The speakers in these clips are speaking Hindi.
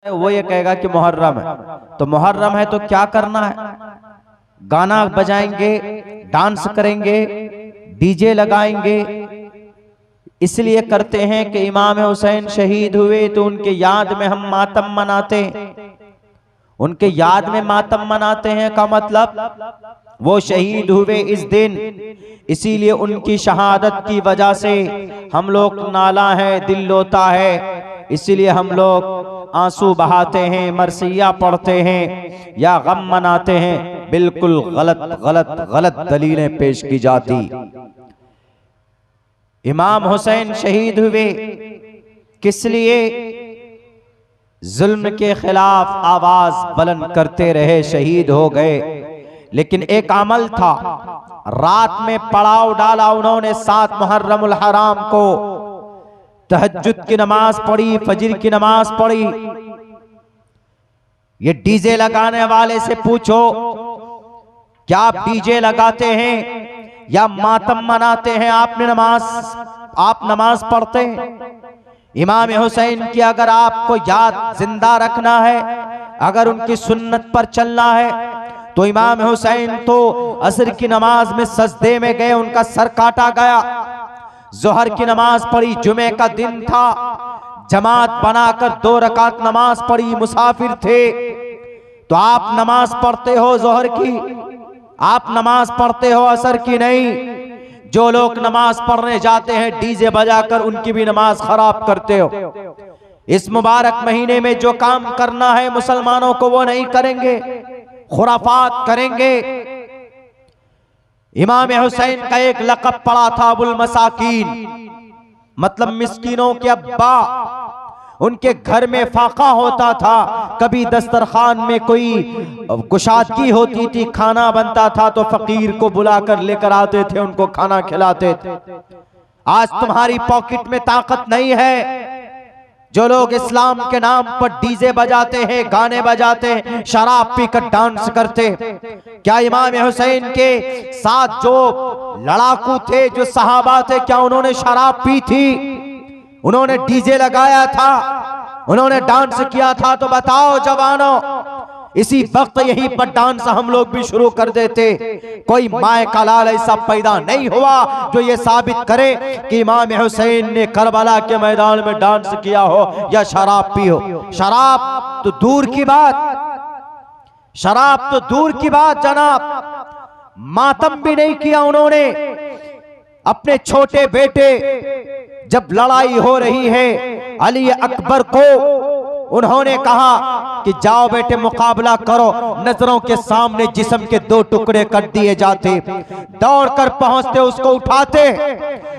वो ये कहेगा कि मुहर्रम है, तो मुहर्रम है तो क्या करना है? गाना बजाएंगे, डांस करेंगे, डीजे लगाएंगे। इसलिए करते हैं कि इमाम हुसैन शहीद हुए तो उनके याद में हम मातम मनाते हैं। उनके याद में मातम मनाते हैं का मतलब वो शहीद हुए इस दिन, इसीलिए उनकी शहादत की वजह से हम लोग नाला है, दिल रोता है, इसीलिए हम लोग आंसू बहाते हैं, मरसिया पढ़ते हैं या गम मनाते हैं। बिल्कुल गलत गलत गलत दलीलें पेश की जाती। इमाम हुसैन शहीद हुए किस लिए? जुल्म के खिलाफ आवाज बुलंद करते रहे, शहीद हो गए। लेकिन एक अमल था, रात में पड़ाव डाला उन्होंने 7 मुहर्रमुल हराम को, तहज्जुद की नमाज पढ़ी, फजर की नमाज पढ़ी। ये डीजे लगाने वाले से पूछो, क्या आप डीजे लगाते हैं या मातम मनाते हैं? आप नमाज पढ़ते हैं? इमाम हुसैन की अगर आपको याद जिंदा रखना है, अगर उनकी सुन्नत पर चलना है, तो इमाम हुसैन तो असर की नमाज में सजदे में गए, उनका सर काटा गया। जोहर की नमाज पढ़ी, जुमे का दिन था, जमात बनाकर 2 रकात नमाज पढ़ी, मुसाफिर थे। तो आप नमाज पढ़ते हो जोहर की, आप नमाज पढ़ते हो असर की नहीं। जो लोग नमाज पढ़ने जाते हैं डीजे बजाकर, उनकी भी नमाज खराब करते हो। इस मुबारक महीने में जो काम करना है मुसलमानों को वो नहीं करेंगे, खुराफात करेंगे। इमाम हुसैन का एक लक़ब पड़ा था अबुल मसाकीन, मतलब मिस्कीनों के अब्बा। उनके घर में फाका होता था, कभी दस्तरखान में कोई कुशादगी होती थी, खाना बनता था तो फकीर को बुलाकर लेकर आते थे, उनको खाना खिलाते थे। आज तुम्हारी पॉकेट में ताकत नहीं है। जो लोग इस्लाम के नाम पर डीजे बजाते हैं, गाने बजाते हैं, शराब पीकर डांस करते हैं, क्या इमाम हुसैन के साथ जो लड़ाकू थे, जो सहाबा थे, क्या उन्होंने शराब पी थी? उन्होंने डीजे लगाया था? उन्होंने डांस किया था? तो बताओ जवानों, इसी वक्त यहीं पर डांस हम लोग भी शुरू कर देते। कोई माए का लाल ऐसा पैदा नहीं हुआ जो ये साबित करे कि इमाम हुसैन ने करबला के मैदान में डांस किया हो या शराब पी हो। शराब तो दूर की बात, शराब तो दूर की बात जनाब, मातम भी नहीं किया उन्होंने। अपने छोटे बेटे, जब लड़ाई हो रही है, अली अकबर को उन्होंने कहा कि जाओ बेटे मुकाबला करो। नजरों के सामने जिस्म के 2 टुकड़े कर दिए जाते, दौड़कर पहुंचते, उसको उठाते,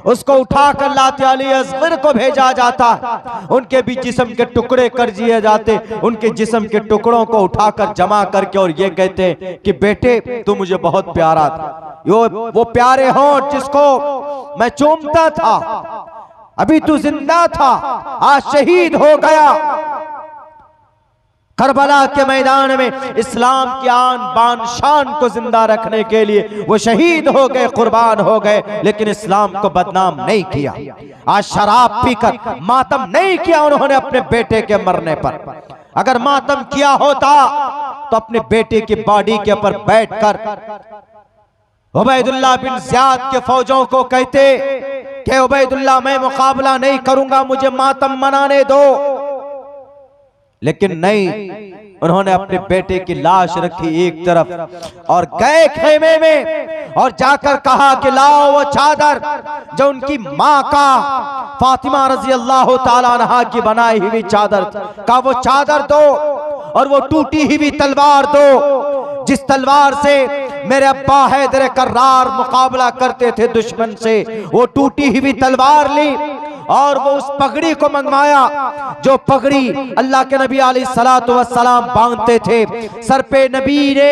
उसको उठाकर लाते, अली असगर को भेजा जाता, उनके भी जिस्म के टुकड़े कर दिए जाते। उनके जिस्म के टुकड़ों को उठाकर जमा करके और ये कहते कि बेटे तू मुझे बहुत प्यारा था, वो प्यारे होंठ जिसको मैं चूमता था, अभी तू जिंदा था, आज शहीद हो गया। करबला के मैदान में इस्लाम की आन बान शान को जिंदा रखने के लिए वो शहीद हो गए, कुर्बान हो गए, लेकिन इस्लाम को बदनाम नहीं किया। आज शराब पीकर मातम नहीं किया उन्होंने अपने बेटे के मरने पर। अगर मातम किया होता तो अपने बेटे की बॉडी के ऊपर बैठकर उबैदुल्लाह बिन ज़ियाद के फौजों को कहते कि उबैदुल्लाह मैं मुकाबला नहीं करूंगा, मुझे मातम मनाने दो। लेकिन नहीं, उन्होंने अपने बेटे की लाश रखी एक तरफ और गए खेमे में और जाकर कहा कि लाओ वो चादर जो उनकी माँ का, फातिमा रजी अल्लाह ताला अन्हा की बनाई हुई चादर का, वो चादर दो और वो टूटी हुई तलवार दो, जिस तलवार से मेरे अब्बा हैदर कर्रार मुकाबला करते थे दुश्मन से। वो टूटी हुई तलवार ली और वो उस पगड़ी को मंगवाया जो पगड़ी अल्लाह के नबी अलैहिस्सलातु वस्सलाम बांधते थे। सर पे नबी ने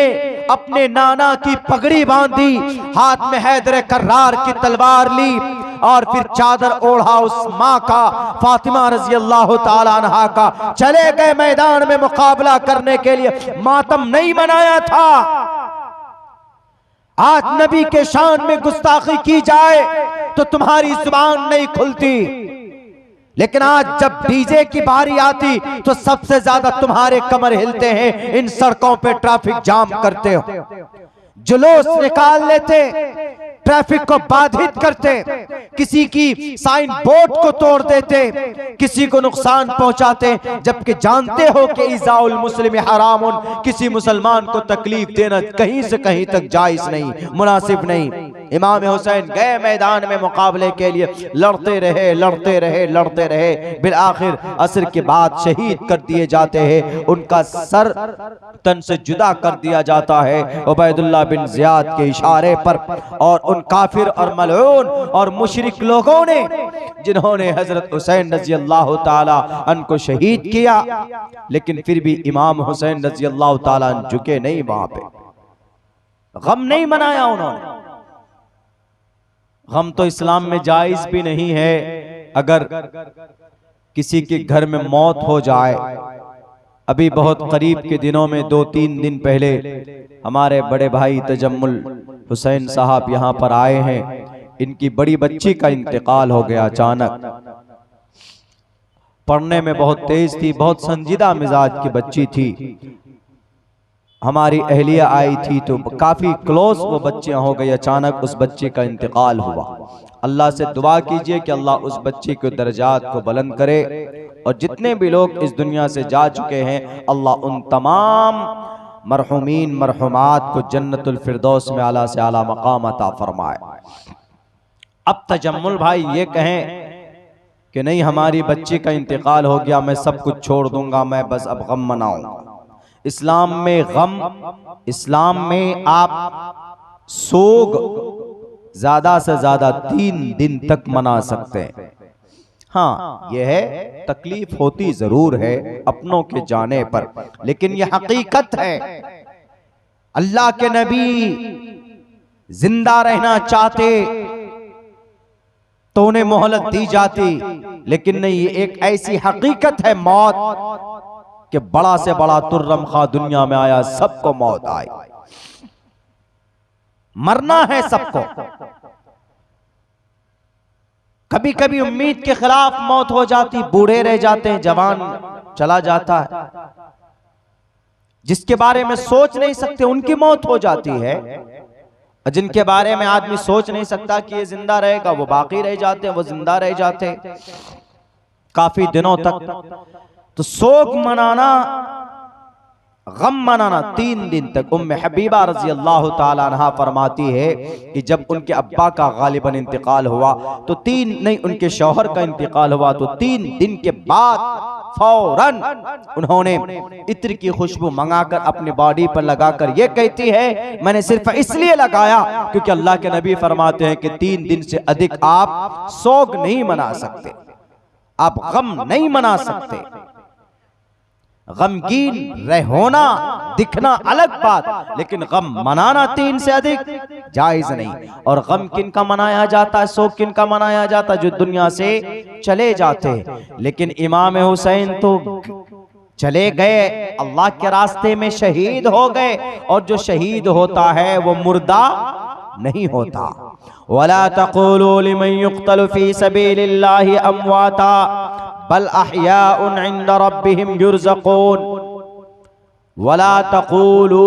अपने नाना की पगड़ी बांधी, हाथ में हैदर कर्रार की तलवार ली और फिर चादर ओढ़ा उस माँ का, फातिमा रजी अल्लाह ताला अन्हा का। चले गए मैदान में मुकाबला करने के लिए, मातम नहीं मनाया था। आज नबी के शान में गुस्ताखी की जाए तो तुम्हारी जुबान नहीं खुलती, लेकिन आज जब डीजे की बारी आती तो सबसे ज्यादा तुम्हारे कमर हिलते हैं, इन सड़कों पे ट्रैफिक जाम करते हो, जुलूस निकाल लेते, ट्रैफिक को बाधित करते, किसी की साइन बोर्ड को तोड़ देते, किसी को नुकसान पहुंचाते, जबकि जानते हो कि इज़ाउल मुस्लिम हरामुन, किसी मुसलमान को तकलीफ देना कहीं से कहीं तक जायज नहीं, मुनासिब नहीं। इमाम हुसैन गए मैदान में मुकाबले के लिए, लड़ते रहे लड़ते रहे लड़ते रहे, बिल आखिर असर के बाद शहीद कर दिए जाते हैं, उनका सर तन से जुदा कर दिया जाता है उबैदुल्लाह बिन ज़ियाद के इशारे पर। और उन काफिर और मलऊन और मुशरिक लोगों ने जिन्होंने हजरत हुसैन रजी अल्लाह ताला अन्हु को शहीद किया, लेकिन फिर भी इमाम हुसैन रजी अल्लाह ताला अन्हु झुके नहीं, वहां पे गम नहीं मनाया उन्होंने। गम तो इस्लाम में जायज भी नहीं है। अगर किसी के घर में मौत हो जाए, अभी बहुत करीब के दिनों में 2-3 दिन पहले हमारे बड़े भाई तजम्मुल हुसैन साहब यहाँ पर आए हैं, इनकी बड़ी बच्ची का इंतकाल हो गया अचानक। पढ़ने में बहुत तेज थी, बहुत संजीदा मिजाज की बच्ची थी। हमारी अहलिया आई थी तो काफी क्लोज वो बच्चियां हो गई, अचानक उस बच्चे का इंतकाल हुआ। अल्लाह से दुआ कीजिए कि अल्लाह उस बच्चे के दर्जात को बुलंद करे, और जितने भी लोग इस दुनिया से जा चुके हैं अल्लाह उन तमाम मरहुमीन मरहुमात को जन्नतुल फिरदौस में आला से आला मकाम अता फरमाए। अब तजम्मुल भाई ये कहें कि नहीं हमारी बच्ची का इंतकाल हो गया, मैं सब कुछ छोड़ दूंगा, मैं बस अब गम मनाऊंगा। इस्लाम में गम, इस्लाम में आप सोग ज्यादा से ज्यादा 3 दिन तक मना सकते हैं। हाँ, यह है तकलीफ होती जरूर है अपनों के जाने पर, लेकिन यह हकीकत है। अल्लाह के नबी जिंदा रहना चाहते तो उन्हें मोहलत दी जाती, लेकिन नहीं, ये एक ऐसी हकीकत है मौत कि बड़ा से बड़ा तुर्रम खा दुनिया में आया, सबको मौत आई, मरना है सबको। कभी कभी उम्मीद के खिलाफ मौत हो जाती, बूढ़े रह जाते हैं, जवान चला जाता है, जिसके बारे में सोच नहीं सकते उनकी मौत हो जाती है, और जिनके बारे में आदमी सोच नहीं सकता कि ये जिंदा रहेगा वो बाकी रह जाते हैं, वो जिंदा रह जाते हैं काफी दिनों तक। तो सोग मनाना, गम मनाना 3 दिन तक। उम्मे हबीबा रजी अल्लाह ताला अन्हा फरमाती है कि जब उनके अब्बा का गालिबन इंतकाल हुआ तो 3 नहीं, उनके शौहर का इंतकाल हुआ तो 3 दिन के बाद फौरन उन्होंने इत्र की खुशबू मंगाकर अपनी बॉडी पर लगाकर ये कहती है मैंने सिर्फ इसलिए लगाया क्योंकि अल्लाह के नबी फरमाते हैं कि 3 दिन से अधिक आप सोग नहीं मना सकते, आप गम नहीं मना सकते। गमगीन रह होना दिखना अलग बात, लेकिन गम मनाना 3 से अधिक जायज नहीं। और गम किन का मनाया जाता है, शोक किन का मनाया जाता है, जो दुनिया से चले जाते हैं। लेकिन इमाम हुसैन तो चले गए, अल्लाह के रास्ते में शहीद हो गए, और जो शहीद होता है वो मुर्दा नहीं होता। वला तक़ूलू लिमन युक़्तलु फी सबीलिल्लाहि अमवाता बल अहयाउन इंद रब्बिहिम युरज़क़ून। वला तक़ूलू,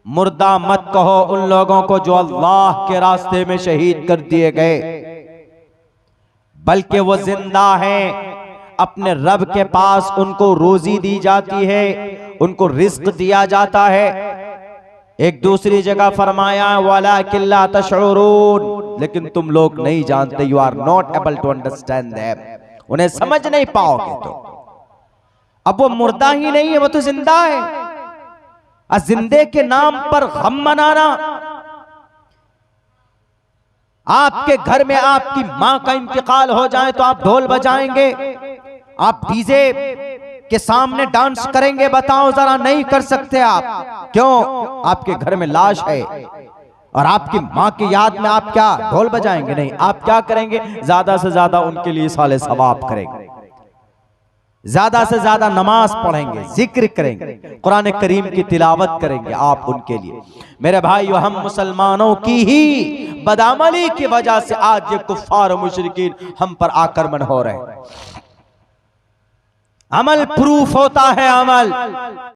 मुर्दा मत कहो उन लोगों को जो अल्लाह के रास्ते में शहीद कर दिए गए, बल्कि वो जिंदा हैं, अपने रब के पास उनको रोजी दी जाती है, उनको रिस्क दिया जाता है। एक दूसरी जगह फरमाया वलाकिन ला तशऊरून, लेकिन तुम लोग नहीं जानते, you are not able to understand them, उन्हें समझ नहीं पाओगे। तो अब वो मुर्दा ही नहीं है, वो तो जिंदा है। जिंदे के नाम पर गम मनाना, आपके घर में आपकी मां का इंतकाल हो जाए तो आप ढोल बजाएंगे, आप डीजे के सामने डांस करेंगे, बताओ जरा, नहीं कर सकते आप। क्यों? आपके घर में लाश है और आपकी मां की याद में आप क्या ढोल बजाएंगे? नहीं, आप क्या करेंगे, ज्यादा से ज्यादा उनके लिए साले सवाब करेंगे, ज्यादा से ज्यादा नमाज पढ़ेंगे, जिक्र करेंगे, कुरान करीम की तिलावत करेंगे आप उनके लिए। मेरे भाइयों, हम मुसलमानों की ही बदअमली की वजह से आज ये कुफ्फार और मुशरिकीन हम पर आक्रमण हो रहे हैं। अमल प्रूफ होता है, अमल